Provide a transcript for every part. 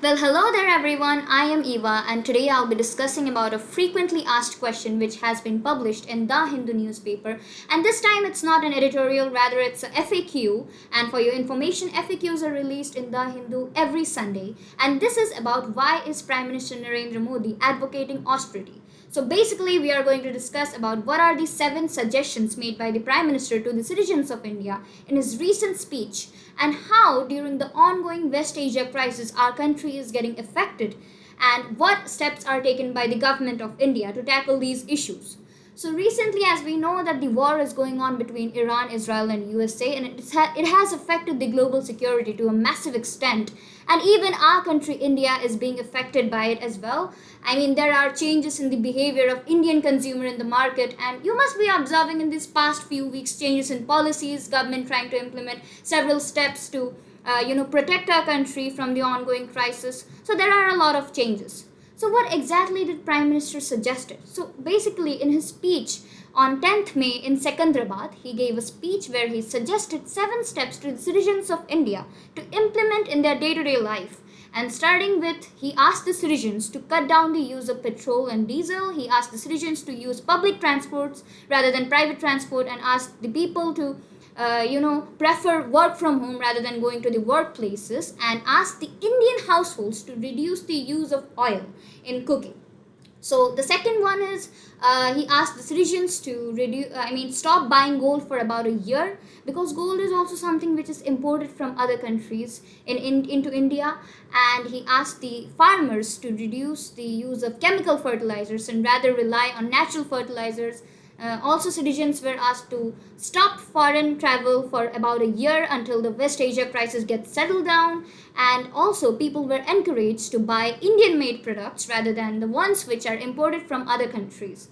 Well, hello there everyone. I am Eva and today I'll be discussing about a frequently asked question which has been published in the Hindu newspaper. And this time it's not an editorial, rather it's a FAQ. And for your information, FAQs are released in the Hindu every Sunday. And this is about why is Prime Minister Narendra Modi advocating austerity. So basically we are going to discuss about what are the 7 suggestions made by the Prime Minister to the citizens of India in his recent speech, and how during the ongoing West Asia crisis our country is getting affected, and what steps are taken by the government of India to tackle these issues. So recently, as we know that the war is going on between Iran, Israel and USA, and it has affected the global security to a massive extent, and even our country India is being affected by it as well. I mean, there are changes in the behavior of Indian consumer in the market, and you must be observing in these past few weeks changes in policies, government trying to implement several steps to protect our country from the ongoing crisis. So there are a lot of changes. So what exactly did Prime Minister suggested? So basically in his speech on 10th May in Secunderabad, he gave a speech where he suggested 7 steps to the citizens of India to implement in their day-to-day life. And starting with, he asked the citizens to cut down the use of petrol and diesel. He asked the citizens to use public transports rather than private transport, and asked the people to prefer work from home rather than going to the workplaces, and ask the Indian households to reduce the use of oil in cooking. So the second one is he asked the citizens to stop buying gold for about a year, because gold is also something which is imported from other countries into India. And he asked the farmers to reduce the use of chemical fertilizers and rather rely on natural fertilizers. Also, citizens were asked to stop foreign travel for about a year until the West Asia crisis gets settled down. And also, people were encouraged to buy Indian made products rather than the ones which are imported from other countries.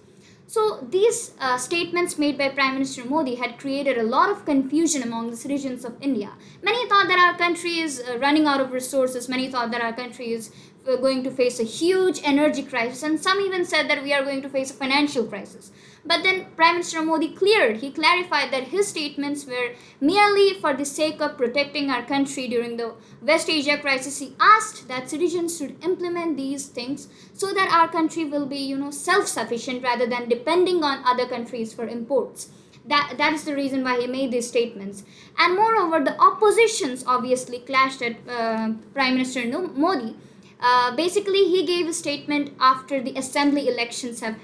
So these statements made by Prime Minister Modi had created a lot of confusion among the citizens of India. Many thought that our country is running out of resources. Many thought that our country is going to face a huge energy crisis, and some even said that we are going to face a financial crisis. But then Prime Minister Modi clarified that his statements were merely for the sake of protecting our country during the West Asia crisis. He asked that citizens should implement these things so that our country will be, self-sufficient rather than depending on other countries for imports. That is the reason why he made these statements. And moreover, the oppositions obviously clashed at Prime Minister Modi. Basically, he gave a statement after the assembly elections have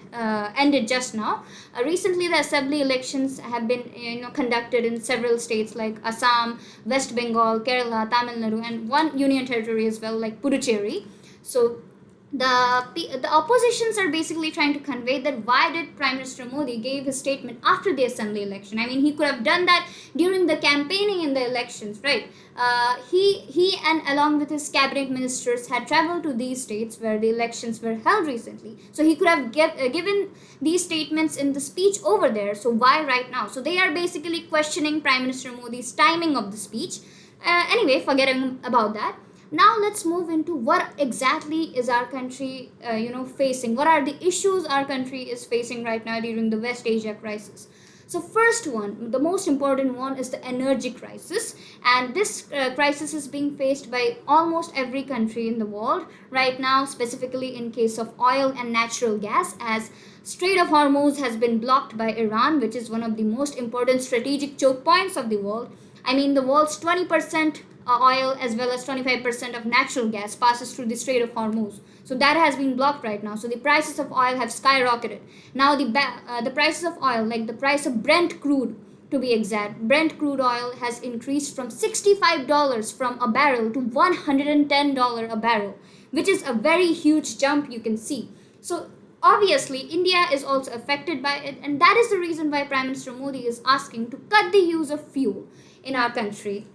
ended just now. Recently, the assembly elections have been conducted in several states like Assam, West Bengal, Kerala, Tamil Nadu, and one union territory as well like Puducherry. So the oppositions are basically trying to convey that why did Prime Minister Modi gave his statement after the assembly election. I mean, he could have done that during the campaigning in the elections, right? He and along with his cabinet ministers had traveled to these states where the elections were held recently. So he could have given these statements in the speech over there. So why right now? So they are basically questioning Prime Minister Modi's timing of the speech. Anyway, forgetting about that. Now let's move into what exactly is our country, facing. What are the issues our country is facing right now during the West Asia crisis? So first one, the most important one, is the energy crisis. And this crisis is being faced by almost every country in the world right now, specifically in case of oil and natural gas, as Strait of Hormuz has been blocked by Iran, which is one of the most important strategic choke points of the world. I mean, the world's 20% oil as well as 25% of natural gas passes through the Strait of Hormuz. So that has been blocked right now. So the prices of oil have skyrocketed. Now the prices of oil, like the price of Brent crude to be exact, Brent crude oil has increased from $65 from a barrel to $110 a barrel, which is a very huge jump you can see. So obviously, India is also affected by it, and that is the reason why Prime Minister Modi is asking to cut the use of fuel in our country.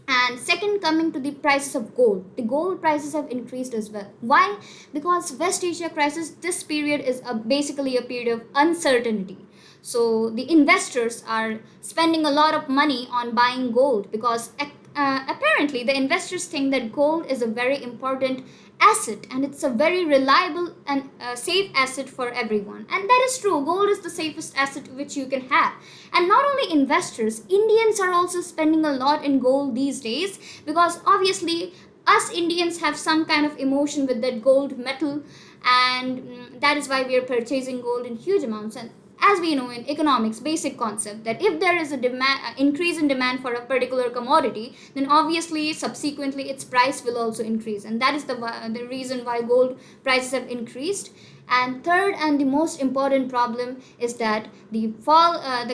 And second, coming to the prices of gold, the gold prices have increased as well. Why? Because West Asia crisis, this period is basically a period of uncertainty. So the investors are spending a lot of money on buying gold because apparently the investors think that gold is a very important asset and it's a very reliable and safe asset for everyone. And that is true. Gold is the safest asset which you can have. And not only investors, Indians are also spending a lot in gold these days because obviously us Indians have some kind of emotion with that gold metal, and that is why we are purchasing gold in huge amounts. And as we know in economics, basic concept that if there is a demand increase in demand for a particular commodity, then obviously subsequently its price will also increase, and that is the reason why gold prices have increased. And third, and the most important problem is that the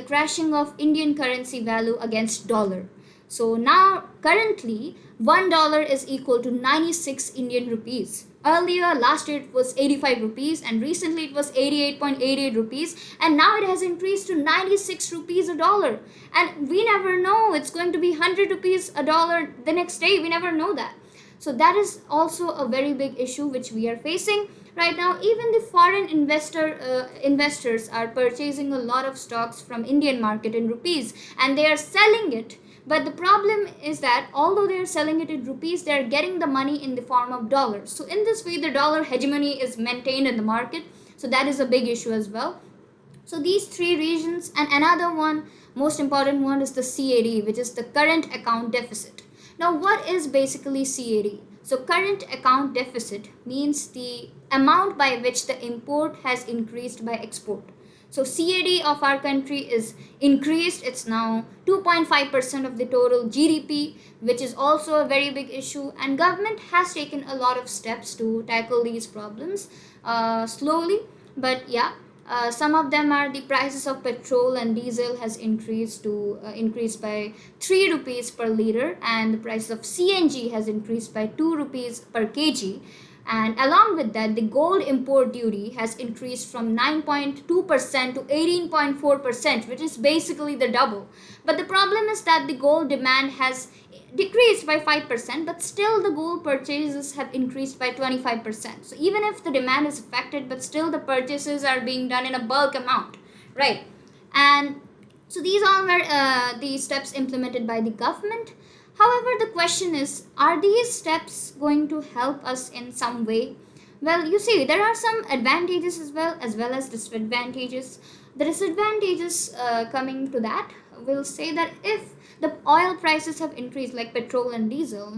crashing of Indian currency value against dollar. So now currently $1 is equal to 96 Indian rupees. Earlier, last year it was 85 rupees, and recently it was 88.88 rupees, and now it has increased to 96 rupees a dollar. And we never know, it's going to be 100 rupees a dollar the next day. We never know that. So that is also a very big issue which we are facing right now. Even the foreign investors are purchasing a lot of stocks from Indian market in rupees, and they are selling it. But the problem is that although they are selling it in rupees, they are getting the money in the form of dollars. So in this way, the dollar hegemony is maintained in the market. So that is a big issue as well. So these three regions, and another one, most important one, is the CAD, which is the current account deficit. Now, what is basically CAD? So current account deficit means the amount by which the import has increased by export. So CAD of our country is increased. It's now 2.5% of the total GDP, which is also a very big issue. And government has taken a lot of steps to tackle these problems slowly. But yeah, some of them are the prices of petrol and diesel has increased by 3 rupees per liter, and the price of CNG has increased by 2 rupees per kg. And along with that, the gold import duty has increased from 9.2% to 18.4%, which is basically the double. But the problem is that the gold demand has decreased by 5%, but still the gold purchases have increased by 25%. So even if the demand is affected, but still the purchases are being done in a bulk amount, right? And so these all were the steps implemented by the government. However, the question is, are these steps going to help us in some way? Well, you see, there are some advantages as well as disadvantages. The disadvantages coming to that will say that if the oil prices have increased like petrol and diesel,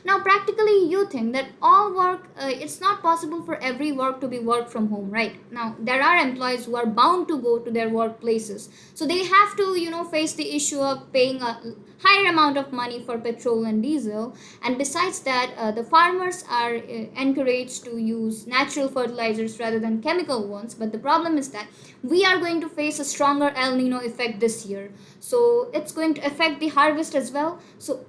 now practically you think that all work, it's not possible for every work to be worked from home, right? Now there are employees who are bound to go to their workplaces, so they have to face the issue of paying a higher amount of money for petrol and diesel. And besides that, the farmers are encouraged to use natural fertilizers rather than chemical ones. But the problem is that we are going to face a stronger El Nino effect this year, so it's going to affect the harvest as well. So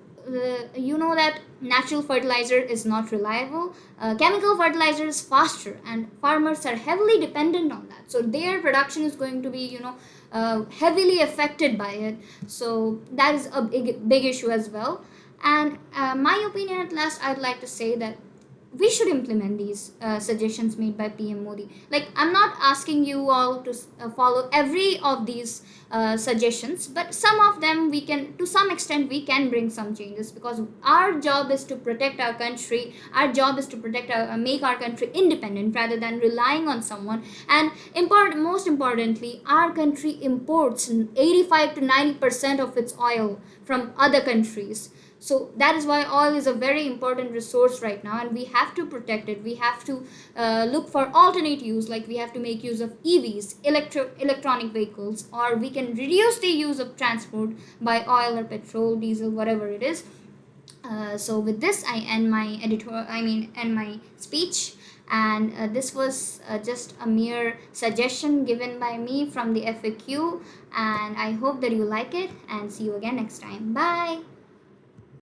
you know that natural fertilizer is not reliable, chemical fertilizer is faster, and farmers are heavily dependent on that, so their production is going to be heavily affected by it. So that is a big issue as well. And my opinion at last, I'd like to say that we should implement these suggestions made by PM Modi. Like, I'm not asking you all to follow every of these suggestions, but some of them we can, to some extent, we can bring some changes, because our job is to protect our country. Our job is to make our country independent rather than relying on someone. And most importantly, our country imports 85 to 90% of its oil from other countries. So that is why oil is a very important resource right now, and we have to protect it. We have to look for alternate use, like we have to make use of EVs, electronic vehicles, or we can reduce the use of transport by oil or petrol, diesel, whatever it is. So with this, I end my speech. And this was just a mere suggestion given by me from the FAQ, and I hope that you like it, and see you again next time. Bye.